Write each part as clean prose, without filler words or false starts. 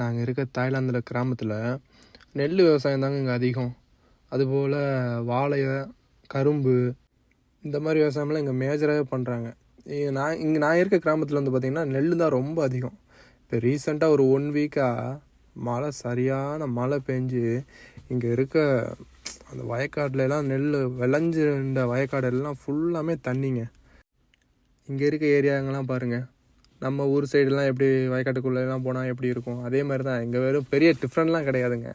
நாங்கள் இருக்க தாய்லாந்தில் கிராமத்தில் நெல் விவசாயம் தாங்க இங்கே அதிகம். அதுபோல் வாழை, கரும்பு இந்த மாதிரி விவசாயம்லாம் இங்கே மேஜராகவே பண்ணுறாங்க. நான் இருக்க கிராமத்தில் வந்து பார்த்திங்கன்னா நெல் தான் ரொம்ப அதிகம். இப்போ ரீசெண்டாக ஒரு 1 வீக்காக சரியான மழை பெஞ்சு இங்கே இருக்க அந்த வயக்காடுலாம் நெல் விளைஞ்சிருந்த வயக்காடெல்லாம் ஃபுல்லாமே தண்ணிங்க. இங்கே இருக்க ஏரியாங்கெல்லாம் பாருங்கள், நம்ம ஊர் சைடெலாம் எப்படி வயக்காட்டுக்குள்ளெல்லாம் போனால் எப்படி இருக்கும், அதே மாதிரி தான். இங்கே வெறும் பெரிய டிஃப்ரெண்ட்லாம் கிடையாதுங்க.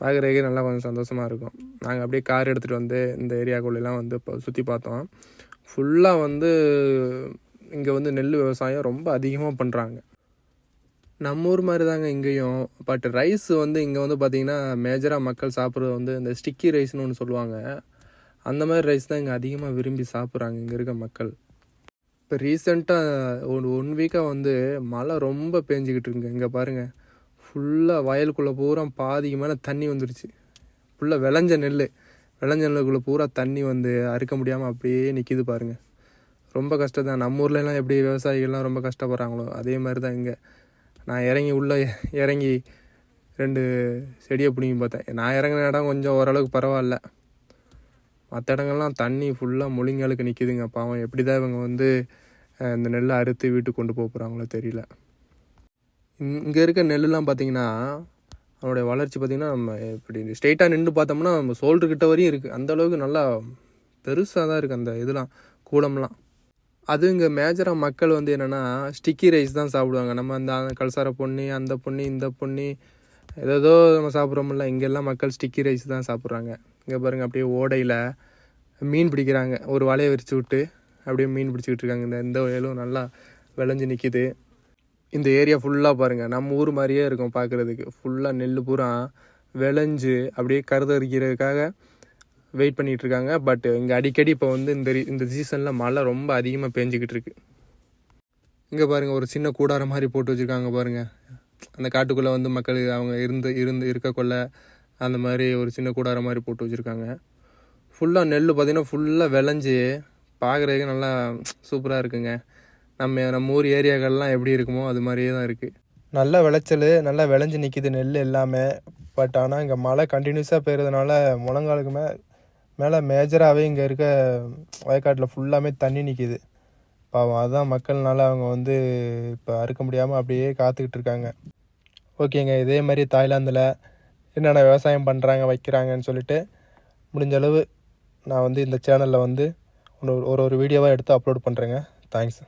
பார்க்குறதுக்கே நல்லா கொஞ்சம் சந்தோஷமாக இருக்கும். நாங்கள் அப்படியே கார் எடுத்துகிட்டு வந்து இந்த ஏரியாக்குள்ளெல்லாம் வந்து இப்போ சுற்றி பார்த்தோம். ஃபுல்லாக வந்து இங்கே வந்து நெல் விவசாயம் ரொம்ப அதிகமாக பண்ணுறாங்க. நம்ம ஊர் மாதிரி தாங்க இங்கேயும். பட் ரைஸ் வந்து இங்கே வந்து பார்த்திங்கன்னா மேஜராக மக்கள் சாப்பிட்றது வந்து இந்த ஸ்டிக்கி ரைஸ்னு ஒன்று சொல்லுவாங்க. அந்த மாதிரி ரைஸ் தான் இங்கே அதிகமாக விரும்பி சாப்பிட்றாங்க இங்கே இருக்க மக்கள். இப்போ ரீசெண்டாக ஒரு 1 வீக்காக வந்து மழை ரொம்ப பேஞ்சிக்கிட்டு இருக்குங்க. இங்கே பாருங்கள், ஃபுல்லாக வயலுக்குள்ளே பூரா பாதிக்கு மேலே தண்ணி வந்துருச்சு. ஃபுல்லாக விளைஞ்ச நெல்லுக்குள்ளே பூரா தண்ணி வந்து அறுக்க முடியாமல் அப்படியே நிற்கிது பாருங்கள். ரொம்ப கஷ்டம் தான். நம்ம ஊர்லலாம் எப்படி விவசாயிகள்லாம் ரொம்ப கஷ்டப்படுறாங்களோ அதே மாதிரி தான் இங்கே. நான் உள்ளே இறங்கி 2 செடியை பிடிங்கி பார்த்தேன். நான் இறங்கின இடம் கொஞ்சம் ஓரளவுக்கு பரவாயில்ல. மற்ற இடங்கள்லாம் தண்ணி ஃபுல்லாக முழுங்காலுக்கு நிற்கிதுங்க. பாவம், எப்படி தான் இவங்க வந்து இந்த நெல்லை அறுத்து வீட்டுக்கு கொண்டு போக போகிறாங்களோ தெரியல. இங்கே இருக்க நெல்லுலாம் பார்த்திங்கன்னா அதனுடைய வளர்ச்சி பார்த்திங்கன்னா நம்ம இப்படி ஸ்ட்ரெயிட்டாக நின்று பார்த்தோம்னா நம்ம ஷோல்டர்கிட்ட வரையும் இருக்குது. அந்தளவுக்கு நல்லா பெருசாக தான் இருக்குது அந்த இதெல்லாம், கூலம்லாம். அது இங்கே மேஜராக மக்கள் வந்து என்னென்னா ஸ்டிக்கி ரைஸ் தான் சாப்பிடுவாங்க. நம்ம அந்த கல்சார பொன்னி, அந்த பொன்னி, இந்த பொன்னி, ஏதோ நம்ம சாப்பிட்றோம்ல, இங்கெல்லாம் மக்கள் ஸ்டிக்கி ரைஸ் தான் சாப்பிட்றாங்க. இங்கே பாருங்கள், அப்படியே ஓடையில் மீன் பிடிக்கிறாங்க. ஒரு வலையை விரித்து விட்டு அப்படியே மீன் பிடிச்சிக்கிட்டு இருக்காங்க. இந்த வயலும் நல்லா விளைஞ்சி நிற்கிது. இந்த ஏரியா ஃபுல்லாக பாருங்கள், நம்ம ஊர் மாதிரியே இருக்கும் பார்க்குறதுக்கு. ஃபுல்லாக நெல் பூரா விளைஞ்சு அப்படியே கருதரிக்கிறதுக்காக வெயிட் பண்ணிகிட்ருக்காங்க. பட் இங்கே அடிக்கடி இப்போ வந்து இந்த சீசனில் மழை ரொம்ப அதிகமாக பேஞ்சிக்கிட்டு இருக்கு. இங்கே பாருங்கள், ஒரு சின்ன கூடாரம் மாதிரி போட்டு வச்சுருக்காங்க பாருங்கள். அந்த காட்டுக்குள்ளே வந்து மக்கள் அவங்க இருக்கக்குள்ள அந்த மாதிரி ஒரு சின்ன கூடாரம் மாதிரி போட்டு வச்சுருக்காங்க. ஃபுல்லாக நெல் பார்த்திங்கன்னா ஃபுல்லாக விளைஞ்சி பார்க்குறதுக்கு நல்லா சூப்பராக இருக்குங்க. நம்ம ஊர் ஏரியாக்கள்லாம் எப்படி இருக்குமோ அது மாதிரியே தான் இருக்குது. நல்ல விளைச்சல், நல்லா விளைஞ்சி நிற்கிது நெல் எல்லாமே. பட் ஆனால் இங்கே மழை கண்டினியூஸாக பெய்கிறதுனால முழங்காலுக்கு மேலே மேஜராகவே இங்கே இருக்க வயக்காட்டில் ஃபுல்லாமே தண்ணி நிற்கிது. பாவம், அதுதான் மக்கள்னால அவங்க வந்து இப்போ அறுக்க முடியாமல் அப்படியே காத்துக்கிட்டு இருக்காங்க. ஓகேங்க, இதே மாதிரி தாய்லாந்தில் என்னென்ன விவசாயம் பண்ணுறாங்க வைக்கிறாங்கன்னு சொல்லிட்டு முடிஞ்ச அளவு நான் வந்து இந்த சேனலில் வந்து ஒரு வீடியோவாக எடுத்து அப்லோட் பண்ணுறேங்க. தேங்க்ஸ்.